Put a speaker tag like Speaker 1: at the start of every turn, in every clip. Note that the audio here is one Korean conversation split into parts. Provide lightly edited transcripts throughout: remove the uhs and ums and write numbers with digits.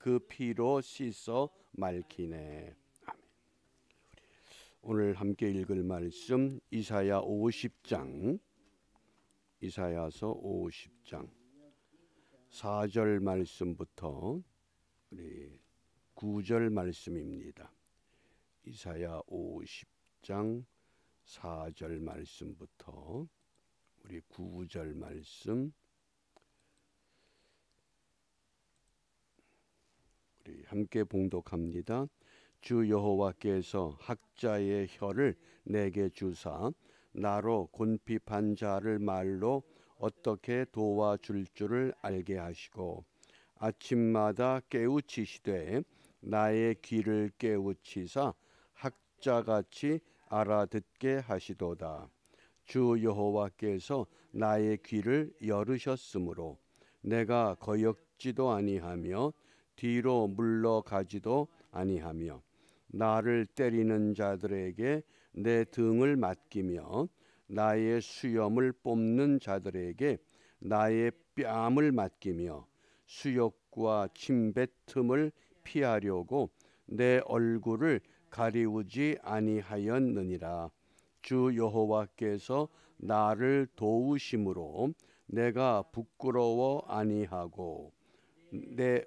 Speaker 1: 그 피로 씻어 맑히네. 아멘. 오늘 함께 읽을 말씀 이사야 50장, 이사야서 50장 4절 말씀부터 우리 9절 말씀입니다. 이사야 50장 4절 말씀부터 우리 9절 말씀, 우리 함께 봉독합니다. 주 여호와께서 학자의 혀를 내게 주사 나로 곤핍한 자를 말로 어떻게 도와줄 줄을 알게 하시고 아침마다 깨우치시되 나의 귀를 깨우치사 학자같이 알아듣게 하시도다. 주 여호와께서 나의 귀를 열으셨으므로 내가 거역지도 아니하며 뒤로 물러가지도 아니하며 나를 때리는 자들에게 내 등을 맡기며 나의 수염을 뽑는 자들에게 나의 뺨을 맡기며 수욕과 침뱉음을 피하려고 내 얼굴을 가리우지 아니하였느니라. 주 여호와께서 나를 도우심으로 내가 부끄러워 아니하고 내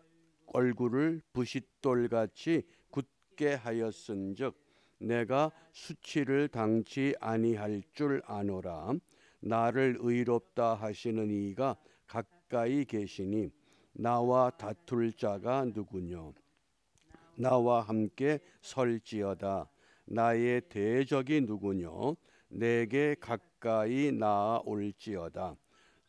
Speaker 1: 얼굴을 부싯돌같이 굳게 하였은즉 내가 수치를 당치 아니할 줄 아노라. 나를 의롭다 하시는 이가 가까이 계시니 나와 다툴 자가 누구뇨? 나와 함께 설지어다. 나의 대적이 누구뇨? 내게 가까이 나아올지어다.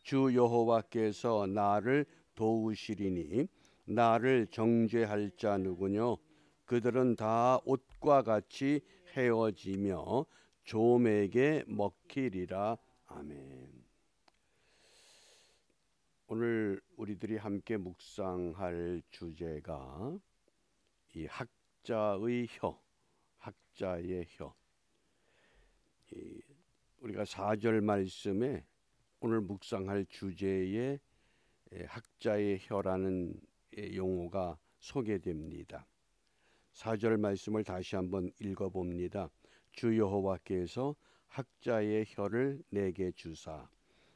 Speaker 1: 주 여호와께서 나를 도우시리니 나를 정죄할 자 누구뇨? 그들은 다 옷과 같이 헤어지며 좀에게 먹히리라. 아멘. 오늘 우리들이 함께 묵상할 주제가 이 학자의 혀, 학자의 혀. 우리가 4절 말씀에 오늘 묵상할 주제에 학자의 혀라는 용어가 소개됩니다. 4절 말씀을 다시 한번 읽어봅니다. 주 여호와께서 학자의 혀를 내게 주사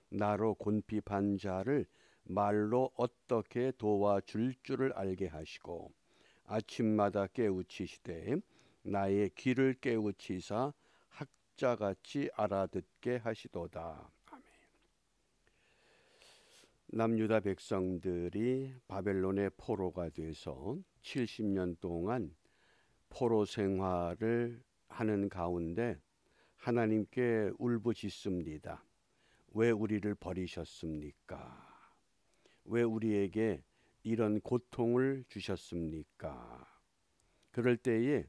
Speaker 1: 나로 곤핍한 자를 말로 어떻게 도와줄 줄을 알게 하시고 아침마다 깨우치시되 나의 귀를 깨우치사 학자같이 알아듣게 하시도다. 아멘. 남유다 백성들이 바벨론의 포로가 돼서 70년 동안 포로 생활을 하는 가운데 하나님께 울부짖습니다. 왜 우리를 버리셨습니까? 왜 우리에게 이런 고통을 주셨습니까? 그럴 때에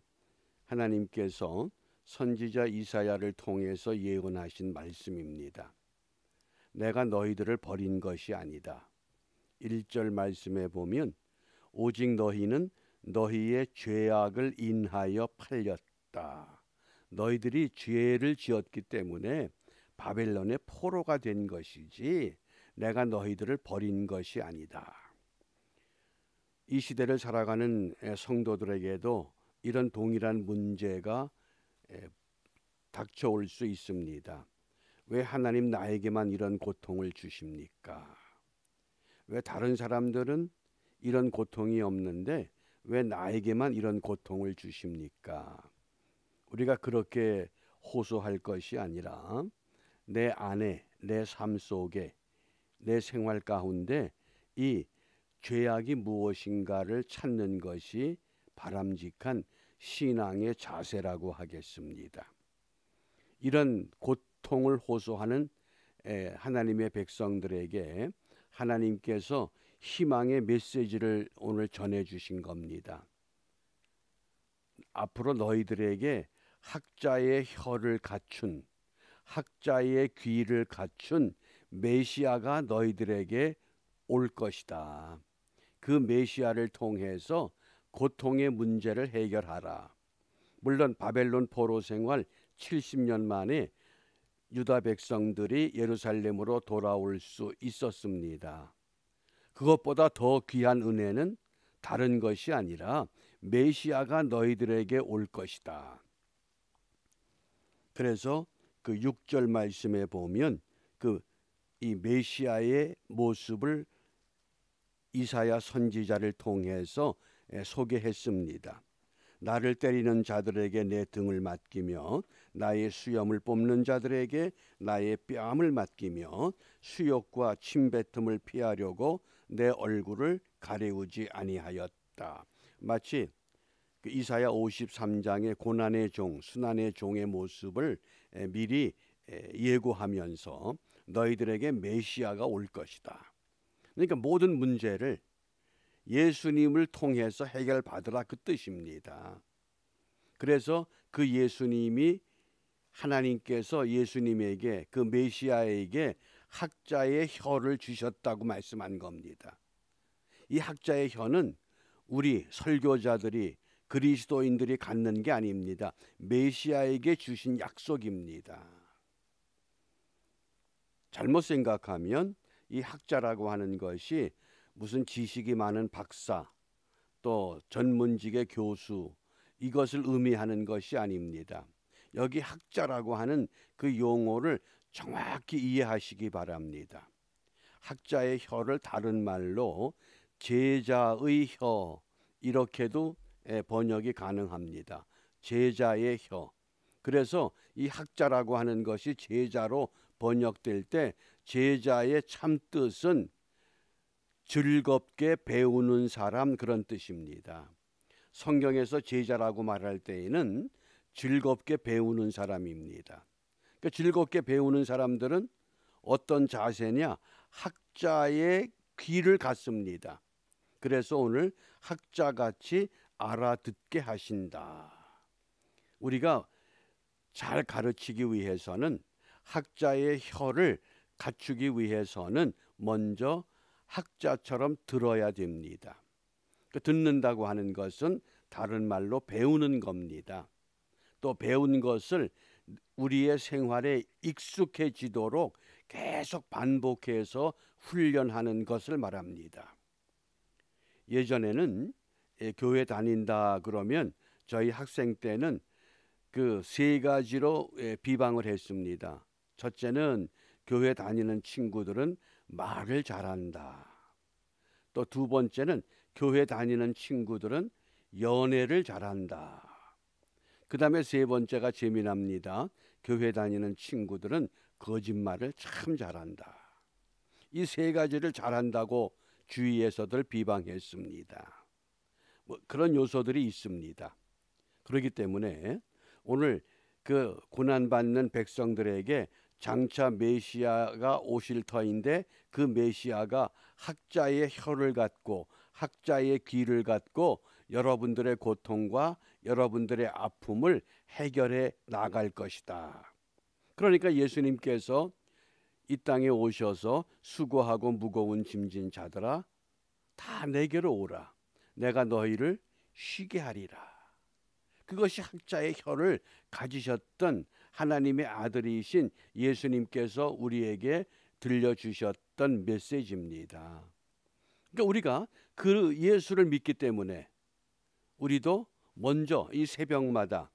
Speaker 1: 하나님께서 선지자 이사야를 통해서 예언하신 말씀입니다. 내가 너희들을 버린 것이 아니다. 1절 말씀에 보면 오직 너희는 너희의 죄악을 인하여 팔렸다. 너희들이 죄를 지었기 때문에 바벨론의 포로가 된 것이지 내가 너희들을 버린 것이 아니다. 이 시대를 살아가는 성도들에게도 이런 동일한 문제가 닥쳐올 수 있습니다. 왜 하나님 나에게만 이런 고통을 주십니까? 왜 다른 사람들은 이런 고통이 없는데 왜 나에게만 이런 고통을 주십니까? 우리가 그렇게 호소할 것이 아니라 내 안에, 내 삶 속에, 내 생활 가운데 이 죄악이 무엇인가를 찾는 것이 바람직한 신앙의 자세라고 하겠습니다. 이런 고통을 호소하는 하나님의 백성들에게 하나님께서 희망의 메시지를 오늘 전해주신 겁니다. 앞으로 너희들에게 학자의 혀를 갖춘, 학자의 귀를 갖춘 메시아가 너희들에게 올 것이다. 그 메시아를 통해서 고통의 문제를 해결하라. 물론 바벨론 포로 생활 70년 만에 유다 백성들이 예루살렘으로 돌아올 수 있었습니다. 그것보다 더 귀한 은혜는 다른 것이 아니라 메시아가 너희들에게 올 것이다. 그래서 그 6절 말씀에 보면 이 메시아의 모습을 이사야 선지자를 통해서 소개했습니다. 나를 때리는 자들에게 내 등을 맡기며 나의 수염을 뽑는 자들에게 나의 뺨을 맡기며 수욕과 침뱉음을 피하려고 내 얼굴을 가리우지 아니하였다. 마치 그 이사야 53장의 고난의 종, 순환의 종의 모습을 미리 예고하면서 너희들에게 메시아가 올 것이다. 그러니까 모든 문제를 예수님을 통해서 해결받으라 그 뜻입니다. 그래서 그 예수님이 하나님께서 예수님에게 그 메시아에게 학자의 혀를 주셨다고 말씀한 겁니다. 이 학자의 혀는 우리 설교자들이 그리스도인들이 갖는 게 아닙니다. 메시아에게 주신 약속입니다. 잘못 생각하면 이 학자라고 하는 것이 무슨 지식이 많은 박사 또 전문직의 교수 이것을 의미하는 것이 아닙니다. 여기 학자라고 하는 그 용어를 정확히 이해하시기 바랍니다. 학자의 혀를 다른 말로 제자의 혀 이렇게도 번역이 가능합니다. 제자의 혀. 그래서 이 학자라고 하는 것이 제자로 번역될 때 제자의 참뜻은 즐겁게 배우는 사람 그런 뜻입니다. 성경에서 제자라고 말할 때에는 즐겁게 배우는 사람입니다. 그러니까 즐겁게 배우는 사람들은 어떤 자세냐? 학자의 귀를 갖습니다. 그래서 오늘 학자같이 알아듣게 하신다. 우리가 잘 가르치기 위해서는 학자의 혀를 갖추기 위해서는 먼저 학자처럼 들어야 됩니다. 듣는다고 하는 것은 다른 말로 배우는 겁니다. 또 배운 것을 우리의 생활에 익숙해지도록 계속 반복해서 훈련하는 것을 말합니다. 예전에는 교회 다닌다 그러면 저희 학생 때는 그 세 가지로 비방을 했습니다. 첫째는 교회 다니는 친구들은 말을 잘한다. 또 두 번째는 교회 다니는 친구들은 연애를 잘한다. 그 다음에 세 번째가 재미납니다. 교회 다니는 친구들은 거짓말을 참 잘한다. 이 세 가지를 잘한다고 주위에서들 비방했습니다. 그런 요소들이 있습니다. 그렇기 때문에 오늘 그 고난받는 백성들에게 장차 메시아가 오실 터인데 그 메시아가 학자의 혀를 갖고 학자의 귀를 갖고 여러분들의 고통과 여러분들의 아픔을 해결해 나갈 것이다. 그러니까 예수님께서 이 땅에 오셔서 수고하고 무거운 짐진 자들아 다 내게로 오라. 내가 너희를 쉬게 하리라. 그것이 학자의 혀를 가지셨던 하나님의 아들이신 예수님께서 우리에게 들려주셨던 메시지입니다. 그러니까 우리가 그 예수를 믿기 때문에 우리도 먼저 이 새벽마다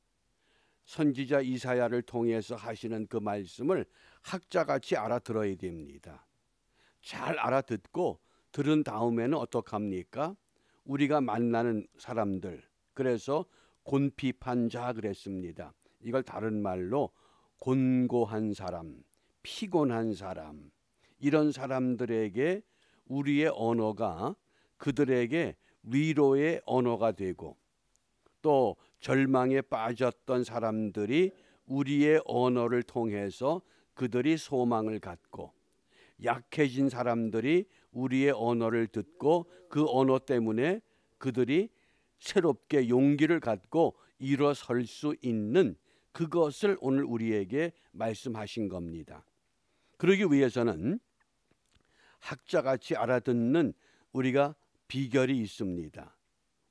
Speaker 1: 선지자 이사야를 통해서 하시는 그 말씀을 학자같이 알아들어야 됩니다. 잘 알아듣고 들은 다음에는 어떡합니까? 우리가 만나는 사람들, 그래서 곤피판자 그랬습니다. 이걸 다른 말로 곤고한 사람, 피곤한 사람, 이런 사람들에게 우리의 언어가 그들에게 위로의 언어가 되고 또 절망에 빠졌던 사람들이 우리의 언어를 통해서 그들이 소망을 갖고 약해진 사람들이 우리의 언어를 듣고 그 언어 때문에 그들이 새롭게 용기를 갖고 일어설 수 있는 그것을 오늘 우리에게 말씀하신 겁니다. 그러기 위해서는 학자같이 알아듣는 우리가 비결이 있습니다.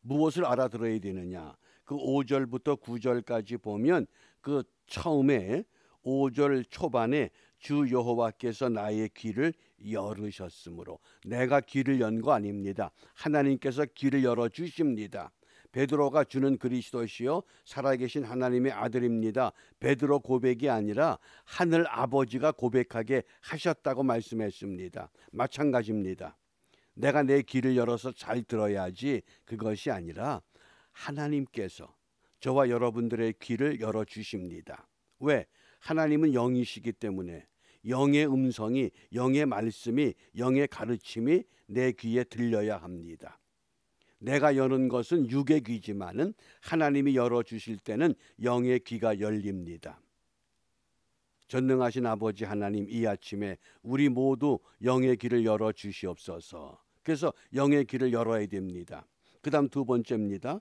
Speaker 1: 무엇을 알아들어야 되느냐? 그 5절부터 9절까지 보면 그 처음에 5절 초반에 주 여호와께서 나의 귀를 열으셨으므로. 내가 길을 연 거 아닙니다. 하나님께서 길을 열어 주십니다. 베드로가 주는 그리스도시요 살아계신 하나님의 아들입니다. 베드로 고백이 아니라 하늘 아버지가 고백하게 하셨다고 말씀했습니다. 마찬가지입니다. 내가 내 길을 열어서 잘 들어야지 그것이 아니라 하나님께서 저와 여러분들의 귀를 열어주십니다. 왜? 하나님은 영이시기 때문에 영의 음성이, 영의 말씀이, 영의 가르침이 내 귀에 들려야 합니다. 내가 여는 것은 육의 귀지만은 하나님이 열어주실 때는 영의 귀가 열립니다. 전능하신 아버지 하나님, 이 아침에 우리 모두 영의 귀를 열어주시옵소서. 그래서 영의 귀를 열어야 됩니다. 그 다음 두 번째입니다.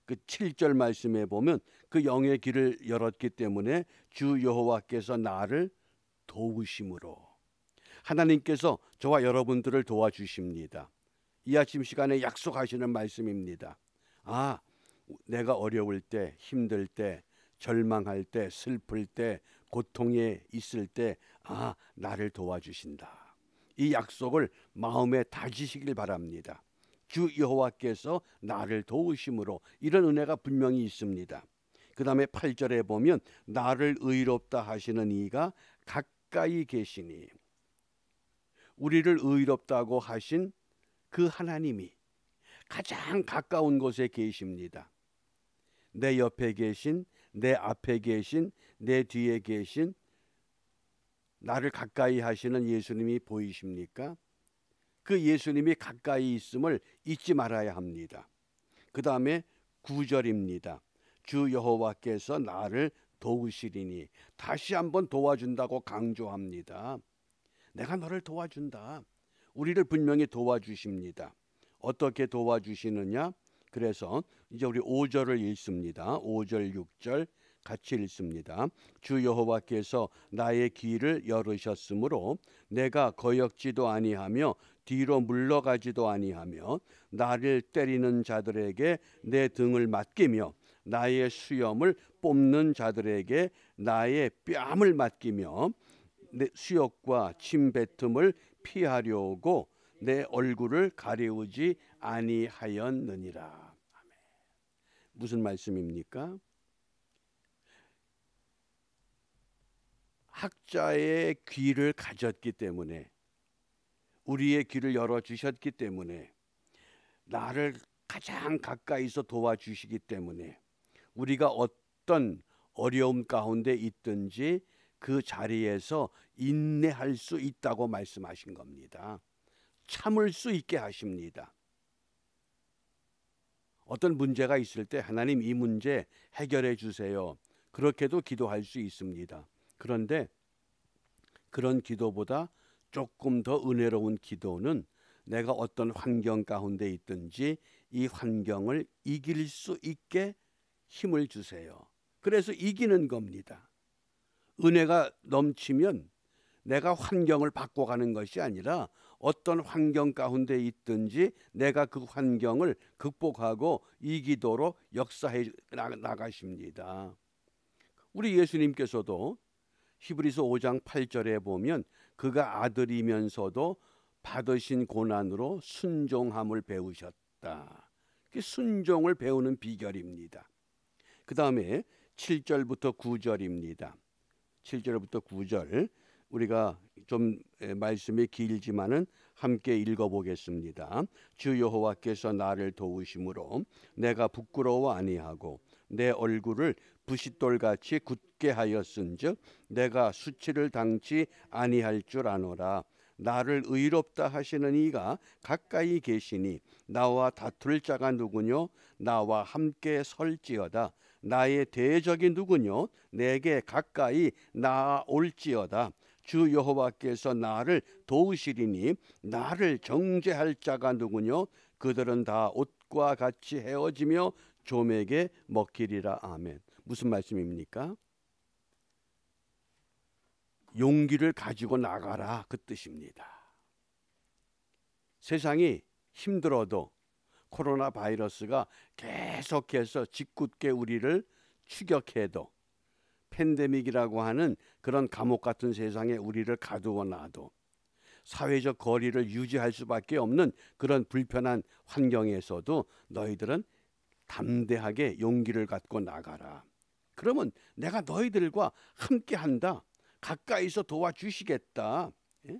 Speaker 1: 그 7절 말씀에 보면 그 영의 길을 열었기 때문에 주 여호와께서 나를 도우심으로. 하나님께서 저와 여러분들을 도와주십니다. 이 아침 시간에 약속하시는 말씀입니다. 내가 어려울 때, 힘들 때, 절망할 때, 슬플 때, 고통에 있을 때 나를 도와주신다. 이 약속을 마음에 다지시길 바랍니다. 주 여호와께서 나를 도우심으로. 이런 은혜가 분명히 있습니다. 그 다음에 8절에 보면 나를 의롭다 하시는 이가 가까이 계시니. 우리를 의롭다고 하신 그 하나님이 가장 가까운 곳에 계십니다. 내 옆에 계신, 내 앞에 계신, 내 뒤에 계신 나를 가까이 하시는 예수님이 보이십니까? 그 예수님이 가까이 있음을 잊지 말아야 합니다. 그 다음에 9절입니다. 주 여호와께서 나를 도우시리니. 다시 한번 도와준다고 강조합니다. 내가 너를 도와준다. 우리를 분명히 도와주십니다. 어떻게 도와주시느냐? 그래서 이제 우리 5절을 읽습니다. 5절 6절 같이 읽습니다. 주 여호와께서 나의 귀를 열으셨으므로 내가 거역지도 아니하며 뒤로 물러가지도 아니하며 나를 때리는 자들에게 내 등을 맡기며 나의 수염을 뽑는 자들에게 나의 뺨을 맡기며 내 수욕과 침뱉음을 피하려고 내 얼굴을 가리우지 아니하였느니라. 아멘. 무슨 말씀입니까? 학자의 귀를 가졌기 때문에, 우리의 귀를 열어주셨기 때문에, 나를 가장 가까이서 도와주시기 때문에 우리가 어떤 어려움 가운데 있든지 그 자리에서 인내할 수 있다고 말씀하신 겁니다. 참을 수 있게 하십니다. 어떤 문제가 있을 때 하나님 이 문제 해결해 주세요. 그렇게도 기도할 수 있습니다. 그런데 그런 기도보다 조금 더 은혜로운 기도는 내가 어떤 환경 가운데 있든지 이 환경을 이길 수 있게 힘을 주세요. 그래서 이기는 겁니다. 은혜가 넘치면 내가 환경을 바꿔가는 것이 아니라 어떤 환경 가운데 있든지 내가 그 환경을 극복하고 이기도록 역사해 나가십니다. 우리 예수님께서도 히브리서 5장 8절에 보면 그가 아들이면서도 받으신 고난으로 순종함을 배우셨다. 그 순종을 배우는 비결입니다. 그 다음에 7절부터 9절입니다. 7절부터 9절 우리가 좀 말씀이 길지만은 함께 읽어보겠습니다. 주 여호와께서 나를 도우심으로 내가 부끄러워 아니하고 내 얼굴을 부싯돌같이 굳게 하였은즉 내가 수치를 당치 아니할 줄 아노라. 나를 의롭다 하시는 이가 가까이 계시니 나와 다툴 자가 누구뇨? 나와 함께 설지어다. 나의 대적이 누구뇨? 내게 가까이 나올지어다. 주 여호와께서 나를 도우시리니 나를 정죄할 자가 누구뇨? 그들은 다 옷과 같이 헤어지며 좀에게 먹히리라. 아멘. 무슨 말씀입니까? 용기를 가지고 나가라, 그 뜻입니다. 세상이 힘들어도 코로나 바이러스가 계속해서 짓궂게 우리를 추격해도, 팬데믹이라고 하는 그런 감옥 같은 세상에 우리를 가두어 놔도 사회적 거리를 유지할 수밖에 없는 그런 불편한 환경에서도 너희들은 담대하게 용기를 갖고 나가라. 그러면 내가 너희들과 함께한다. 가까이서 도와주시겠다. 예?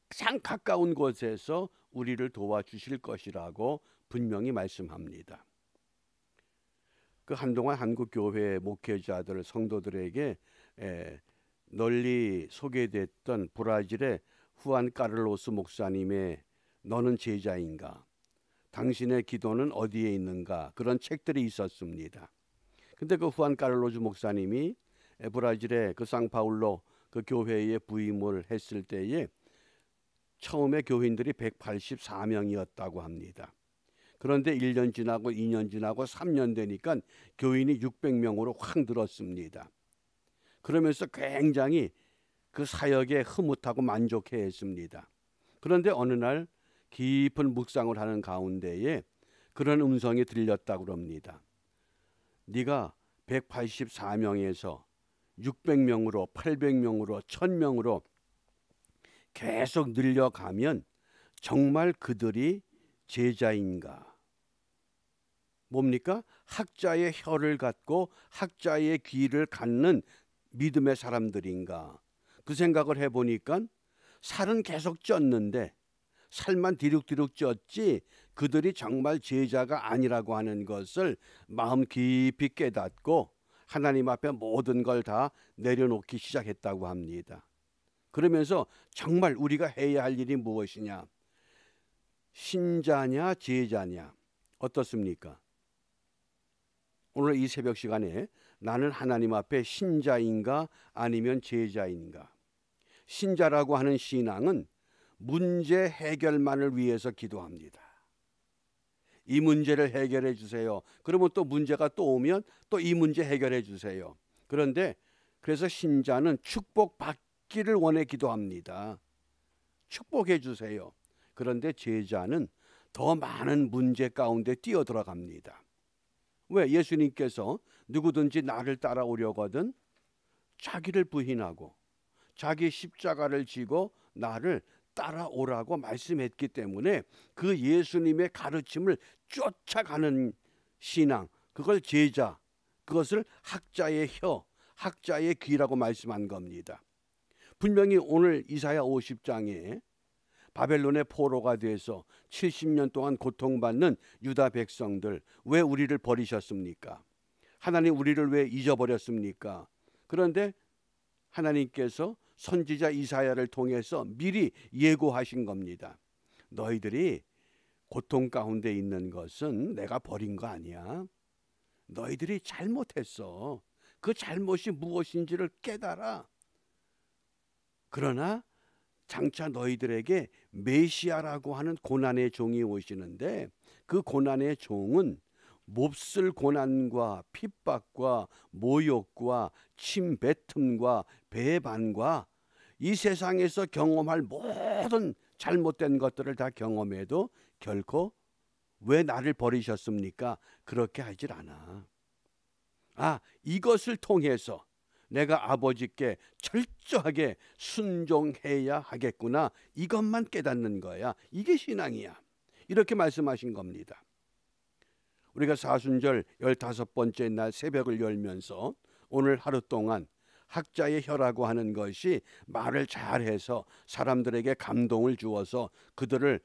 Speaker 1: 가장 가까운 곳에서 우리를 도와주실 것이라고 분명히 말씀합니다. 그 한동안 한국 교회 목회자들 성도들에게 널리 소개됐던 브라질의 후안 카를로스 목사님의 너는 제자인가? 당신의 기도는 어디에 있는가? 그런 책들이 있었습니다. 근데 그 후안 카를로스 목사님이 브라질의 그 상파울로 그 교회에 부임을 했을 때에 처음에 교인들이 184명이었다고 합니다. 그런데 1년 지나고 2년 지나고 3년 되니까 교인이 600명으로 확 늘었습니다. 그러면서 굉장히 그 사역에 흐뭇하고 만족해 했습니다. 그런데 어느 날 깊은 묵상을 하는 가운데에 그런 음성이 들렸다고 합니다. 네가 184명에서 600명으로 800명으로 1000명으로 계속 늘려가면 정말 그들이 제자인가? 뭡니까? 학자의 혀를 갖고 학자의 귀를 갖는 믿음의 사람들인가? 그 생각을 해보니까 살은 계속 쪘는데 살만 디룩디룩 쪘지 그들이 정말 제자가 아니라고 하는 것을 마음 깊이 깨닫고 하나님 앞에 모든 걸 다 내려놓기 시작했다고 합니다. 그러면서 정말 우리가 해야 할 일이 무엇이냐? 신자냐 제자냐? 어떻습니까? 오늘 이 새벽 시간에 나는 하나님 앞에 신자인가 아니면 제자인가? 신자라고 하는 신앙은 문제 해결만을 위해서 기도합니다. 이 문제를 해결해 주세요. 그러면 또 문제가 또 오면 또 이 문제 해결해 주세요. 그런데 그래서 신자는 축복받기를 원해 기도합니다. 축복해 주세요. 그런데 제자는 더 많은 문제 가운데 뛰어들어갑니다. 왜? 예수님께서 누구든지 나를 따라오려거든 자기를 부인하고 자기 십자가를 지고 나를 따라오라고 말씀했기 때문에 그 예수님의 가르침을 쫓아가는 신앙, 그걸 제자, 그것을 학자의 혀, 학자의 귀라고 말씀한 겁니다. 분명히 오늘 이사야 50장에 바벨론의 포로가 돼서 70년 동안 고통받는 유다 백성들, 왜 우리를 버리셨습니까? 하나님 우리를 왜 잊어버렸습니까? 그런데 하나님께서 선지자 이사야를 통해서 미리 예고하신 겁니다. 너희들이 고통 가운데 있는 것은 내가 버린 거 아니야. 너희들이 잘못했어. 그 잘못이 무엇인지를 깨달아. 그러나 장차 너희들에게 메시아라고 하는 고난의 종이 오시는데 그 고난의 종은 몹쓸 고난과 핍박과 모욕과 침뱉음과 배반과 이 세상에서 경험할 모든 잘못된 것들을 다 경험해도 결코 왜 나를 버리셨습니까? 그렇게 하질 않아. 이것을 통해서 내가 아버지께 철저하게 순종해야 하겠구나. 이것만 깨닫는 거야. 이게 신앙이야. 이렇게 말씀하신 겁니다. 우리가 사순절 15번째 날 새벽을 열면서 오늘 하루 동안 학자의 혀라고 하는 것이 말을 잘해서 사람들에게 감동을 주어서 그들을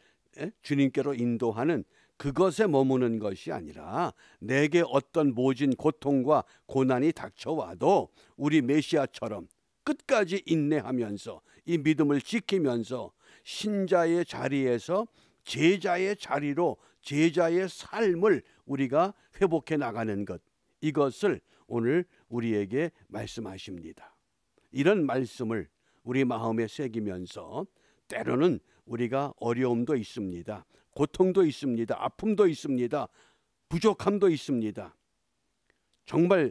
Speaker 1: 주님께로 인도하는 그것에 머무는 것이 아니라 내게 어떤 모진 고통과 고난이 닥쳐와도 우리 메시아처럼 끝까지 인내하면서 이 믿음을 지키면서 신자의 자리에서 제자의 자리로 제자의 삶을 우리가 회복해 나가는 것, 이것을 오늘 우리에게 말씀하십니다. 이런 말씀을 우리 마음에 새기면서 때로는 우리가 어려움도 있습니다. 고통도 있습니다. 아픔도 있습니다. 부족함도 있습니다. 정말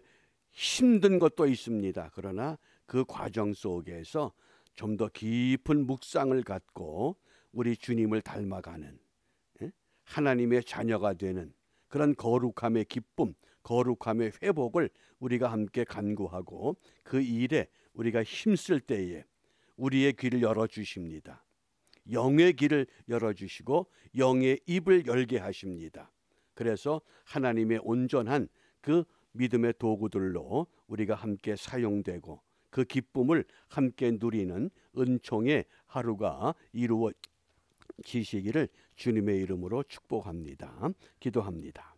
Speaker 1: 힘든 것도 있습니다. 그러나 그 과정 속에서 좀 더 깊은 묵상을 갖고 우리 주님을 닮아가는 하나님의 자녀가 되는 그런 거룩함의 기쁨, 거룩함의 회복을 우리가 함께 간구하고 그 일에 우리가 힘쓸 때에 우리의 귀를 열어주십니다. 영의 길을 열어주시고 영의 입을 열게 하십니다. 그래서 하나님의 온전한 그 믿음의 도구들로 우리가 함께 사용되고 그 기쁨을 함께 누리는 은총의 하루가 이루어지시기를 주님의 이름으로 축복합니다. 기도합니다.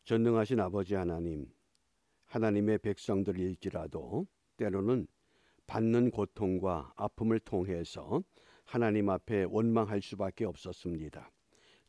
Speaker 1: 전능하신 아버지 하나님, 하나님의 백성들일지라도 때로는 받는 고통과 아픔을 통해서 하나님 앞에 원망할 수밖에 없었습니다.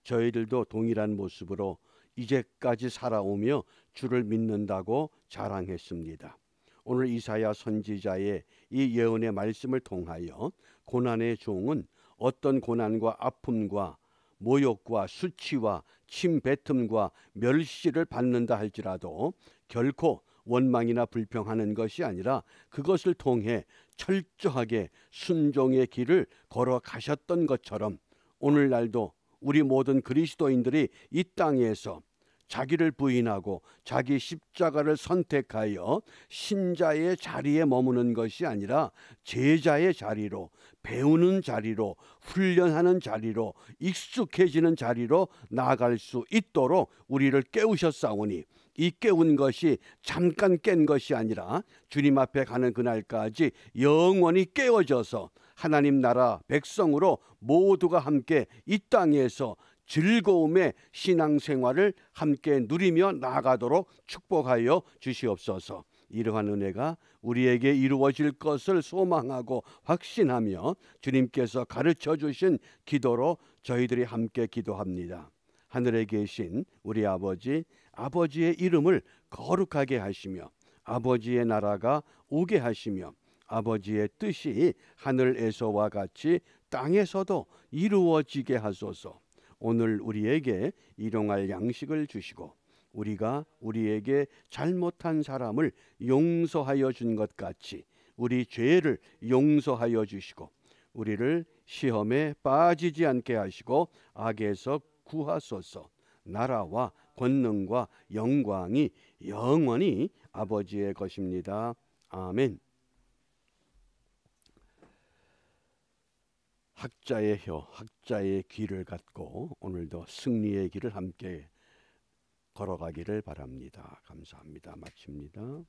Speaker 1: 저희들도 동일한 모습으로 이제까지 살아오며 주를 믿는다고 자랑했습니다. 오늘 이사야 선지자의 이 예언의 말씀을 통하여 고난의 종은 어떤 고난과 아픔과 모욕과 수치와 침뱉음과 멸시를 받는다 할지라도 결코 원망이나 불평하는 것이 아니라 그것을 통해 철저하게 순종의 길을 걸어가셨던 것처럼 오늘날도 우리 모든 그리스도인들이 이 땅에서 자기를 부인하고 자기 십자가를 선택하여 신자의 자리에 머무는 것이 아니라 제자의 자리로, 배우는 자리로, 훈련하는 자리로, 익숙해지는 자리로 나아갈 수 있도록 우리를 깨우셨사오니 이 깨운 것이 잠깐 깬 것이 아니라 주님 앞에 가는 그날까지 영원히 깨어져서 하나님 나라 백성으로 모두가 함께 이 땅에서 즐거움의 신앙생활을 함께 누리며 나아가도록 축복하여 주시옵소서. 이러한 은혜가 우리에게 이루어질 것을 소망하고 확신하며 주님께서 가르쳐 주신 기도로 저희들이 함께 기도합니다. 하늘에 계신 우리 아버지, 아버지의 이름을 거룩하게 하시며 아버지의 나라가 오게 하시며 아버지의 뜻이 하늘에서와 같이 땅에서도 이루어지게 하소서. 오늘 우리에게 일용할 양식을 주시고 우리가 우리에게 잘못한 사람을 용서하여 준 것 같이 우리 죄를 용서하여 주시고 우리를 시험에 빠지지 않게 하시고 악에서 구하소서. 나라와 권능과 영광이 영원히 아버지의 것입니다. 아멘. 학자의 혀, 학자의 귀를 갖고 오늘도 승리의 길을 함께 걸어가기를 바랍니다. 감사합니다. 마칩니다.